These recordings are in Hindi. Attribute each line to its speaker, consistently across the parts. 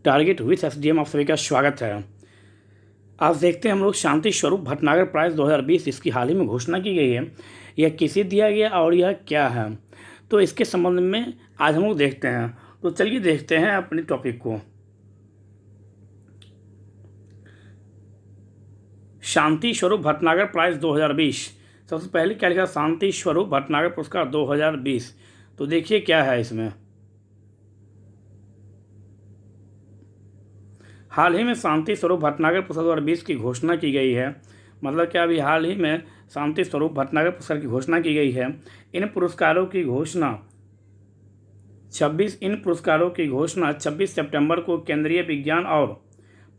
Speaker 1: टारगेट विथ एसडीएम आप सभी का स्वागत है। आज देखते हैं हम लोग शांति स्वरूप भटनागर प्राइज़ 2020 इसकी हाल ही में घोषणा की गई है। यह किसे दिया गया और यह क्या है, तो इसके संबंध में आज हम लोग देखते हैं। तो चलिए देखते हैं अपने टॉपिक को। शांति स्वरूप भटनागर प्राइज़ 2020। सबसे पहले क्या लिखा, शांति स्वरूप भटनागर पुरस्कार 2020। तो देखिए क्या है इसमें। हाल ही में शांति स्वरूप भटनागर पुरस्कार 2020 की घोषणा की गई है। मतलब क्या, अभी हाल ही में शांति स्वरूप भटनागर पुरस्कार की घोषणा की गई है। इन पुरस्कारों की घोषणा 26 सितंबर को केंद्रीय विज्ञान और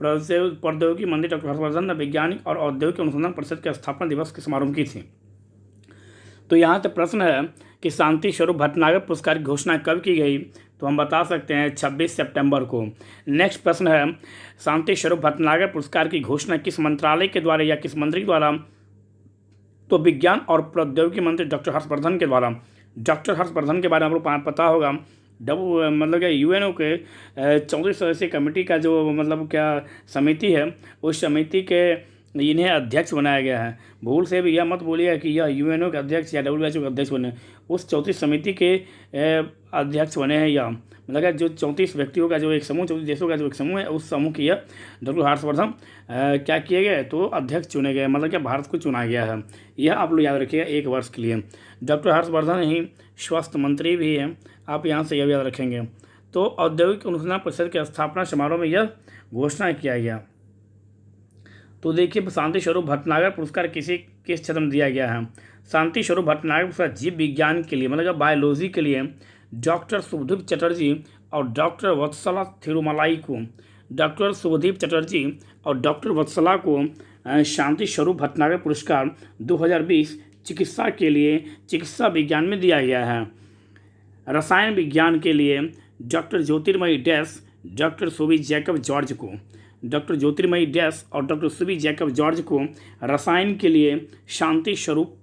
Speaker 1: प्रौद्योगिकी मंत्री डॉक्टर हर्षवर्धन ने वैज्ञानिक और औद्योगिक अनुसंधान परिषद के स्थापना दिवस के समारोह की थी। तो यहाँ से प्रश्न है कि शांति स्वरूप भटनागर पुरस्कार की घोषणा कब की गई, तो हम बता सकते हैं 26 सितंबर को। नेक्स्ट प्रश्न है, शांति स्वरूप भटनागर पुरस्कार की घोषणा किस मंत्रालय के द्वारा या किस मंत्री के द्वारा, तो विज्ञान और प्रौद्योगिकी मंत्री डॉक्टर हर्षवर्धन के द्वारा। डॉक्टर हर्षवर्धन के बारे में आपको पता होगा, मतलब क्या यूएनओ के 34 सदस्यीय कमेटी का जो मतलब क्या समिति है, उस समिति के इन्हें अध्यक्ष बनाया गया है। भूल से भी यह मत बोलिएगा कि यह यूएनओ के अध्यक्ष या WHO के अध्यक्ष बने, उस 34 समिति के अध्यक्ष बने हैं। यह मतलब जो 34 व्यक्तियों का जो एक समूह, 34 देशों का जो एक समूह है, उस समूह की यह डॉक्टर हर्षवर्धन क्या किए गए, तो अध्यक्ष चुने गए। मतलब क्या, भारत को चुना गया है। यह आप लोग याद रखिएगा 1 वर्ष के लिए। डॉक्टर हर्षवर्धन ही स्वास्थ्य मंत्री भी हैं, आप यहाँ से यह याद रखेंगे। तो औद्योगिक अनुसंधान परिषद के स्थापना समारोह में यह घोषणा किया गया। तो देखिए, शांति स्वरूप भटनागर पुरस्कार किस क्षेत्र में दिया गया है। शांति स्वरूप भटनागर पुरस्कार जीव विज्ञान के लिए, मतलब बायोलॉजी के लिए डॉक्टर शुभदीप चटर्जी और डॉक्टर वत्सला थिरुमलाई को, डॉक्टर शुभदीप चटर्जी और डॉक्टर वत्सला को शांति स्वरूप भटनागर पुरस्कार 2020 चिकित्सा के लिए चिकित्सा विज्ञान में दिया गया है। रसायन विज्ञान के लिए डॉक्टर ज्योतिर्मयी डैश डॉक्टर सुबी जैकब जॉर्ज को, डॉक्टर ज्योतिर्मयी डैश और डॉक्टर सुबी जैकब जॉर्ज को रसायन के लिए शांति स्वरूप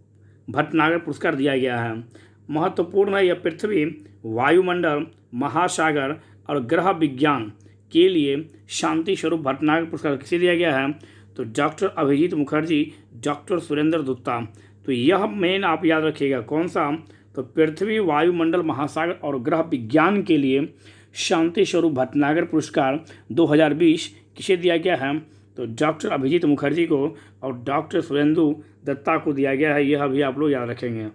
Speaker 1: भटनागर पुरस्कार दिया गया है। महत्वपूर्ण है, यह पृथ्वी, वायुमंडल, महासागर और ग्रह विज्ञान के लिए शांति स्वरूप भटनागर पुरस्कार किसे दिया गया है, तो डॉक्टर अभिजीत मुखर्जी, डॉक्टर सुरेंद्र गुप्ता। तो यह मेन आप याद रखिएगा, कौन सा, तो पृथ्वी, वायुमंडल, महासागर और ग्रह विज्ञान के लिए शांति स्वरूप भटनागर पुरस्कार 2020 किसे दिया गया है, तो डॉक्टर अभिजीत मुखर्जी को और डॉक्टर सुरेंदु दत्ता को दिया गया है। यह भी आप लोग याद रखेंगे।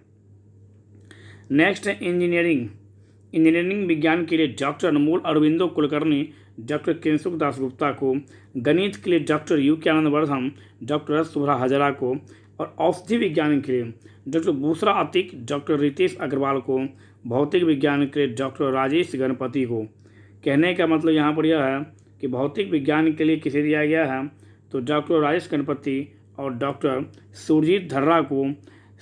Speaker 1: नेक्स्ट है इंजीनियरिंग विज्ञान के लिए डॉक्टर अनमोल अरविंदो कुलकर्णी, डॉक्टर किंसुक दासगुप्ता को, गणित के लिए doctor UK Anand Vardhan, doctor Subhra Hazra को, और औषधि विज्ञान के लिए डॉक्टर बुसरा अतीक, डॉक्टर रितेश अग्रवाल को, भौतिक विज्ञान के लिए डॉक्टर राजेश गणपति को। कहने का मतलब यहाँ पर यह है कि भौतिक विज्ञान के लिए किसे दिया गया है, तो डॉक्टर राजेश गणपति और डॉक्टर सुरजीत धर्रा को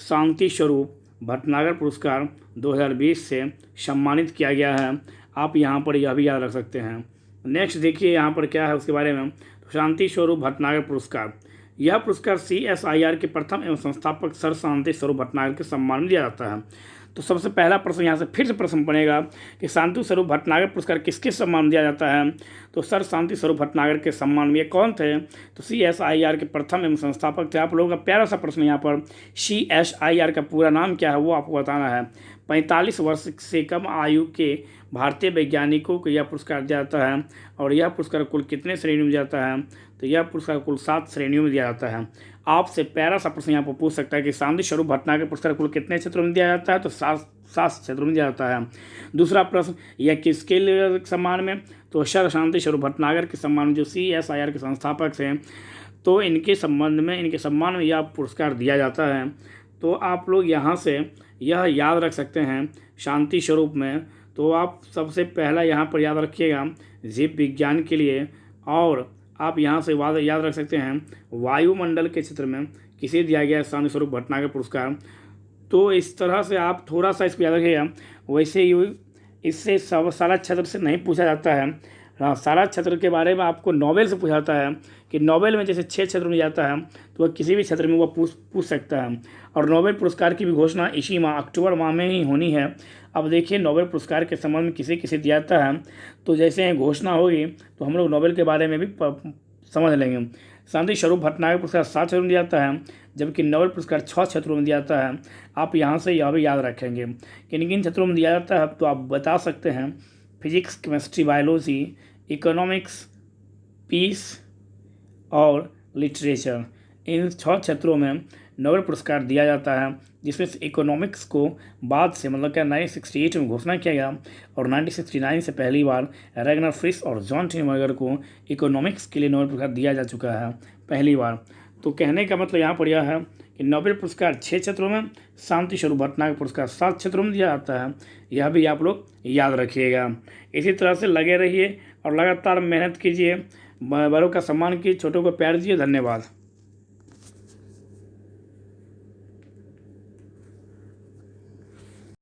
Speaker 1: शांति स्वरूप भटनागर पुरस्कार 2020 से सम्मानित किया गया है। आप यहाँ पर यह भी याद रख सकते हैं। नेक्स्ट देखिए यहाँ पर क्या है उसके बारे में। तो शांति स्वरूप भटनागर पुरस्कार, यह पुरस्कार CSIR के प्रथम एवं संस्थापक सर शांति स्वरूप भटनागर के सम्मान में दिया जाता है। तो सबसे पहला प्रश्न यहाँ से फिर से प्रश्न बनेगा कि शांति स्वरूप भटनागर पुरस्कार किसके सम्मान में दिया जाता है, तो सर शांति स्वरूप भटनागर के सम्मान में। ये कौन थे, तो CSIR के प्रथम एवं संस्थापक थे। आप लोगों का प्यारा सा प्रश्न यहाँ पर, CSIR का पूरा नाम क्या है वो आपको बताना है। 45 वर्ष से कम आयु के भारतीय वैज्ञानिकों को यह पुरस्कार दिया जाता है। और यह पुरस्कार कुल कितने श्रेणियों में दिया जाता है, तो यह पुरस्कार कुल 7 श्रेणियों में दिया जाता है। आपसे प्यारा सा प्रश्न यहाँ पर पूछ सकता है कि शांति स्वरूप भटनागर पुरस्कार कुल कितने क्षेत्रों में दिया जाता है, तो 7 क्षेत्रों में दिया जाता है। दूसरा प्रश्न, यह किसके लिए सम्मान में, तो सर शांति स्वरूप भटनागर के सम्मान में, जो CSIR के संस्थापक हैं, तो इनके सम्मान में यह पुरस्कार दिया जाता है। तो आप लोग यहाँ से यह याद रख सकते हैं शांति स्वरूप में। तो आप सबसे पहला यहाँ पर याद रखिएगा जीव विज्ञान के लिए, और आप यहाँ से याद रख सकते हैं वायुमंडल के क्षेत्र में किसे दिया गया है शांति स्वरूप भटनागर पुरस्कार। तो इस तरह से आप थोड़ा सा इसको याद रखिएगा। वैसे ही इससे सब सारा क्षेत्र से नहीं पूछा जाता है, हाँ, सारा क्षेत्र के बारे में आपको नोबेल से पूछाता है कि नोबेल में जैसे 6 क्षेत्र में जाता है तो वह किसी भी क्षेत्र में वह पूछ सकता है। और नोबेल पुरस्कार की भी घोषणा इसी माह अक्टूबर माह में ही होनी है। अब देखिए नोबेल पुरस्कार के संबंध में किसे किसे दिया जाता है, तो जैसे ही घोषणा होगी तो हम लोग नोबेल के बारे में भी समझ लेंगे। शांति स्वरूप भटनागर पुरस्कार 7 क्षेत्रों में दिया जाता है, जबकि नोबेल पुरस्कार 6 क्षेत्रों में दिया जाता है। आप यहाँ से यह भी याद रखेंगे किन किन क्षेत्रों में दिया जाता है, तो आप बता सकते हैं physics, chemistry, biology, economics, peace और लिटरेचर। इन 6 क्षेत्रों में नोबेल पुरस्कार दिया जाता है, जिसमें से इकोनॉमिक्स को बाद से मतलब क्या 1968 में घोषणा किया गया और 1969 से पहली बार रैगनर फ्रिश और जॉन टीनबर्गर को इकोनॉमिक्स के लिए नोबेल पुरस्कार दिया जा चुका है पहली बार। तो कहने का मतलब यहाँ पर यह है कि नोबेल पुरस्कार 6 क्षेत्रों में, शांति स्वरूप भटनागर पुरस्कार 7 क्षेत्रों में दिया जाता है। यह भी आप लोग याद रखिएगा। इसी तरह से लगे रहिए और लगातार मेहनत कीजिए, बड़ों का सम्मान कीजिए, छोटों को प्यार दीजिए। धन्यवाद।